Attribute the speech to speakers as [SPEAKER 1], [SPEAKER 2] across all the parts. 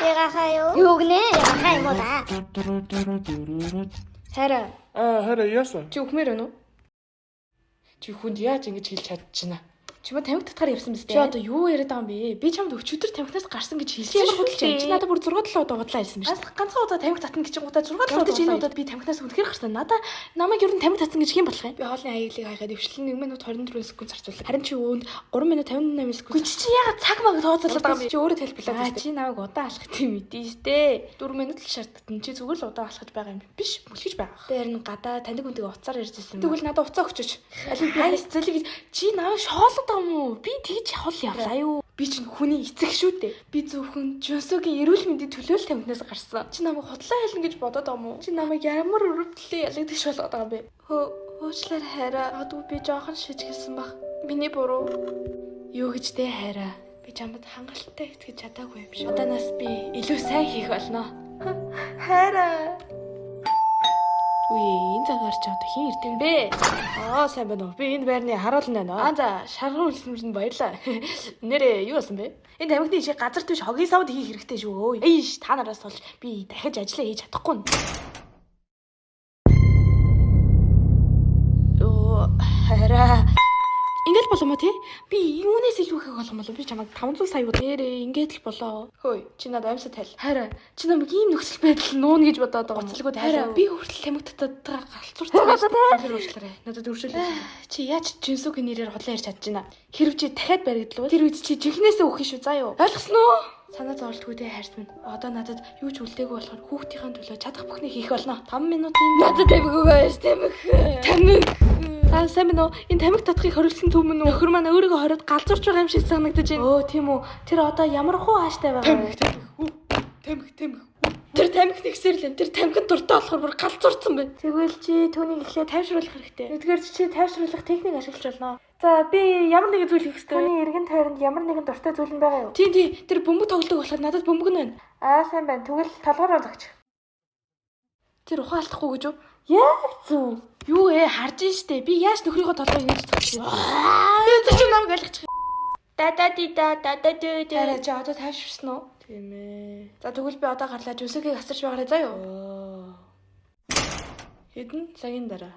[SPEAKER 1] 제가 사요. 요거는 제가 사요 뭐다.
[SPEAKER 2] Хайраа.
[SPEAKER 3] Хараа яасан?
[SPEAKER 2] Чи өхмөр өнөө? Чи хүнд яаж ингэж хэлж чадчихна? Чи ба тамхи татгаар явсан биз дээ. Чи одоо юу яриад байгаа юм бэ? Би чамд өчигдөр тамхинаас гарсан гэж хэлсэн шүү дээ. Чи надад бүр 6-7 удаа удлаа хэлсэн биз дээ. Ганцхан удаа тамхи татна гэж гутаа 6-7 удаа. Чи энэ удаад би тамхинаас үнэхээр гарсан. Надаа намайг ер нь тамхи татсан гэж хэм болох юм? Би хоолны аяглыг хайхад өвчлэн 1 минут 24 секунд зарцууллаа. Харин чи өөнд 3 минут 58 секунд. Чи яагаад цаг маг тооцоолоод байгаа юм бэ? Чи өөрөө хэлбэлээ. Чи намайг удаан алхах тийм мэдээ штэ. 4 минут л шаарддаг. Чи зүгээр л удаан алхаж байгаа юм биш. Мүлхэж байгаа. Тэр нь гадаа таньдаг хүнтэйгээ уцаар ярьж ирсэн юм. Тэгвэл надад уцаа өгчөөч. Алин би зэлэг чи намайг шоолоод байгаа юм уу? Би тэгж хол явлаа юу? Би чинь хүний эцэг шүү дээ. Би зөвхөн Жунсогийн эрүүл мэндийн төлөө л тамхинаас гарсан. Чи намайг худлаа хэлнэ гэж бодоод байгаа юм уу? Чи намайг ямар өрөвдлээ ялагдаж болгоод байгаа юм бэ? Уучлаарай хайраа. Адгүй би жоохон шижгэлсэн баг. Миний буруу. Юу гэж дээ хайраа? Би чамд хангалттай итгэж чадаагүй юм шиг. Одаанаас би илүү сайн хийх болно. Хайраа. Үе, энэ цагаар ч одоо хин ирдэг бэ? Сайн байна уу? Би энэ байрны харуулна байна. За, шаргуу хэлсэмжинд баярлаа. Нэрээ юу болсон бэ? Энэ тамхины шиг газар түвш хогийн савд хийх хэрэгтэй шүү. Эйш, та нараас болж би дахиж ажиллаа хийж чадахгүй. Хараа. Ингээд болоо мо тий? Би юунаас илүү их болгоом болов? Би чамайг 500 сая удаа нэрээ ингээд л болоо. Хөөе, чи надад амьсад тайл. Хараа, чи намайг ийм нөхцөл байдал нуун гэж бодоод байгаа. Гоцлогоо тайлаа. Би хүртэл тамиг татаад галзуурсан байж таа. Тэр уучлаарай. Надад өршөөлөө. Чи яаж Жинсүгийн нэрээр хотлоо ярьж чадж байна? Хэрв чи дахиад баригдлаа. Тэр үед чи жинхнээсээ өөх шүү заа юу? Ойлгосноо? Санаа зовлтгүй дээ хайрт минь. Одоо надад юу ч үлдээгүй болохоор хүүхдийн төлөө чадах бүхнийг хийх болно. 5 минутын надад тамиг өгөөш тамиг. Тамиг. Сайн байна уу? Энэ тамиг татахыг хориглосон төв мөн үү? Нөхөр маань өөрийгөө хориод галзуурч байгаа юм шиг санагдаж байна. Өө тийм үү. Тэр одоо ямар хуу ааштай байгаа вэ? Тамиг. Тэр тамиг нэгсэр л юм. Тэр тамигт дуртай болохоор бүр галзуурсан байна. Тэгвэл чи түүнийг эхлээ тайвшруулах хэрэгтэй. Эдгээр чи тайвшруулах техник ашиглаж болно. За би ямар нэгэн зүйл хийх хэрэгтэй. Түүний эргэн тойронд ямар нэгэн дуртай зүйл нь байгаа юу? Тийм. Тэр бөмбөг тоглодог болохоор надад бөмбөг нь байна. Сайн байна. Тэгвэл толгоороо зогч. Тэр ухаан алдахгүй гэж юу? Яа зү. Юу харж штэ. Би яаж нөхрийнхөө толгойг ингэж зогч. Би ч намайг ойлгочих. Хараа чи одоо тайвширсан уу? Тийм ээ. За тэгвэл би одоо гарлаа Жүсэгийг асарч байгаарай заа юу? Хэдэн цагийн дараа.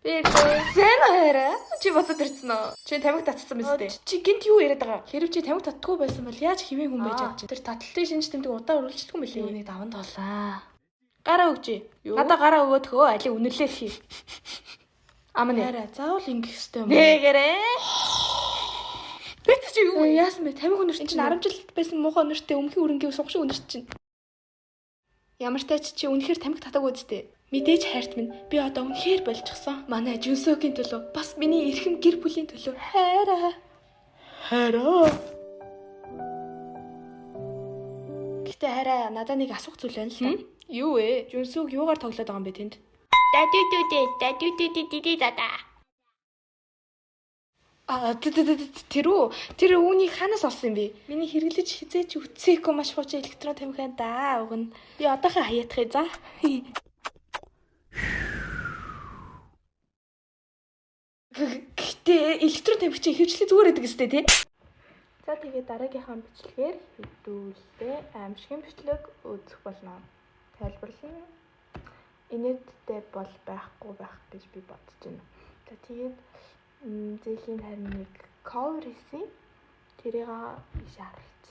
[SPEAKER 2] Би сайн хараа. Чи боцод ирсэн үү? Чи тамиг татсан биз дээ. Чи гинт юу яриад байгаа? Хэрв чи тамиг татдаггүй байсан бол яаж хэвэн хүн байж чадчих? Тэр таталтын шинж тэмдэг удаа үргэлжлэхгүй юм билээ. Юуны даван тоолаа. Гараа өгч. Надаа гараа өгөөд хөө али үнэрлээ хий. Амнэ. Хараа заавал ингэх ёстой юм. Нэгэрээ. Бид чи юу яасан бэ? Тамиг өнөрч чинь 10 жил байсан муухай өнөртөө өмхийн өрөнгөө сугшиг өнөрч чинь. Ямар тач чи үнэхээр тамиг татаагүй үсттэй. Мэдээж хайрт минь би одоо үнэхээр болчихсон. Манай Жунсогийн төлөө бас миний эрхэм гэр бүлийн төлөө хайраа. Гэтэ хараа надаа нэг асуух зүйл байна л да. Юу вэ? Жунсог юугаар тоглоод байгаа юм бэ тэнд? Тэр үүнийг ханаас олсон юм бэ? Миний хэрэглэж хизээч үтсээгүй маш хуучин электрон тамхи байна да. Уг нь би одоохоо хаяатах за. Гэтэ электрон тамхи чинь хөвчлээ зүгээр байдаг гэстэй тий. За тэгээд дараагийнхаа бичлэгээр хэвдүүлээ аимшигын бичлэг үзэх болно. Тайлбарлана. Инээдтэй бол байхгүй байх гэж би бодож байна. За тэгээд зээлийн харин нэг cover хийсэн. Тэрийг биш харуулж.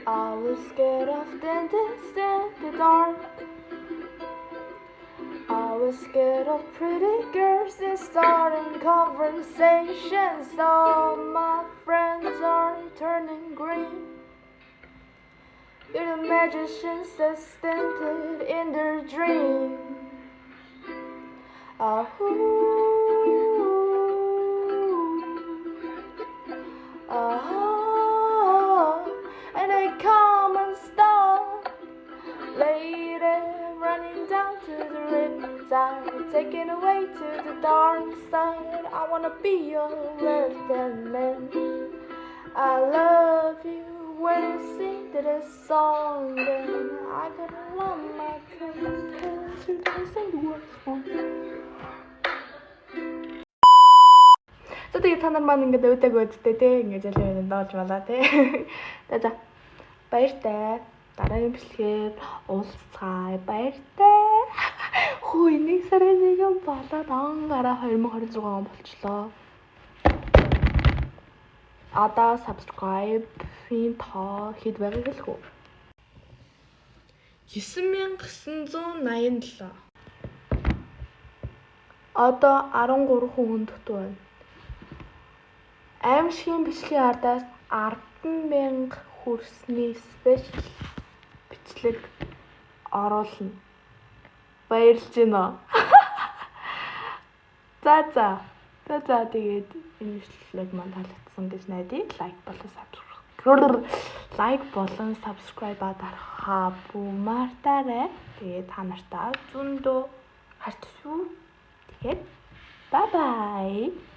[SPEAKER 2] I was scared of dentists in the dark. I was scared of pretty girls and starting conversations. All my friends are turning green. You're the magicians that stunted in their dream. And they come and stop. Lady running down to the riptide, taken away to the dark side. I wanna be your lieutenant. I love you when you sing to this song. Then I gotta love my dream. Тэгээ та нар маань ингээд өөдөг өөдтэй те ингээд залуу доолж малаа те. За баяртай. Дараагийн бичлэгээр уулзцай баяртай. Хөөе 1 сарын 1 болоод он гараа 2026 он болчлоо. Одоо subscribe-ийн тоо хэд байгааг хэлэх үү? 9987. Одоо 13 хүн дутуу байна. Аимшигын бичлэгийн ардаас 10,000 хүрсний спешиал бичлэг оруулна. Баярлж байна. За тэгээд энэ бичлэг маань таалагдсан гэж найдаа. Лайк болон subscribe дарахаа бумартаарай. Тэгээд та нартай зөндөө харт шүү. Тэгээд bye bye.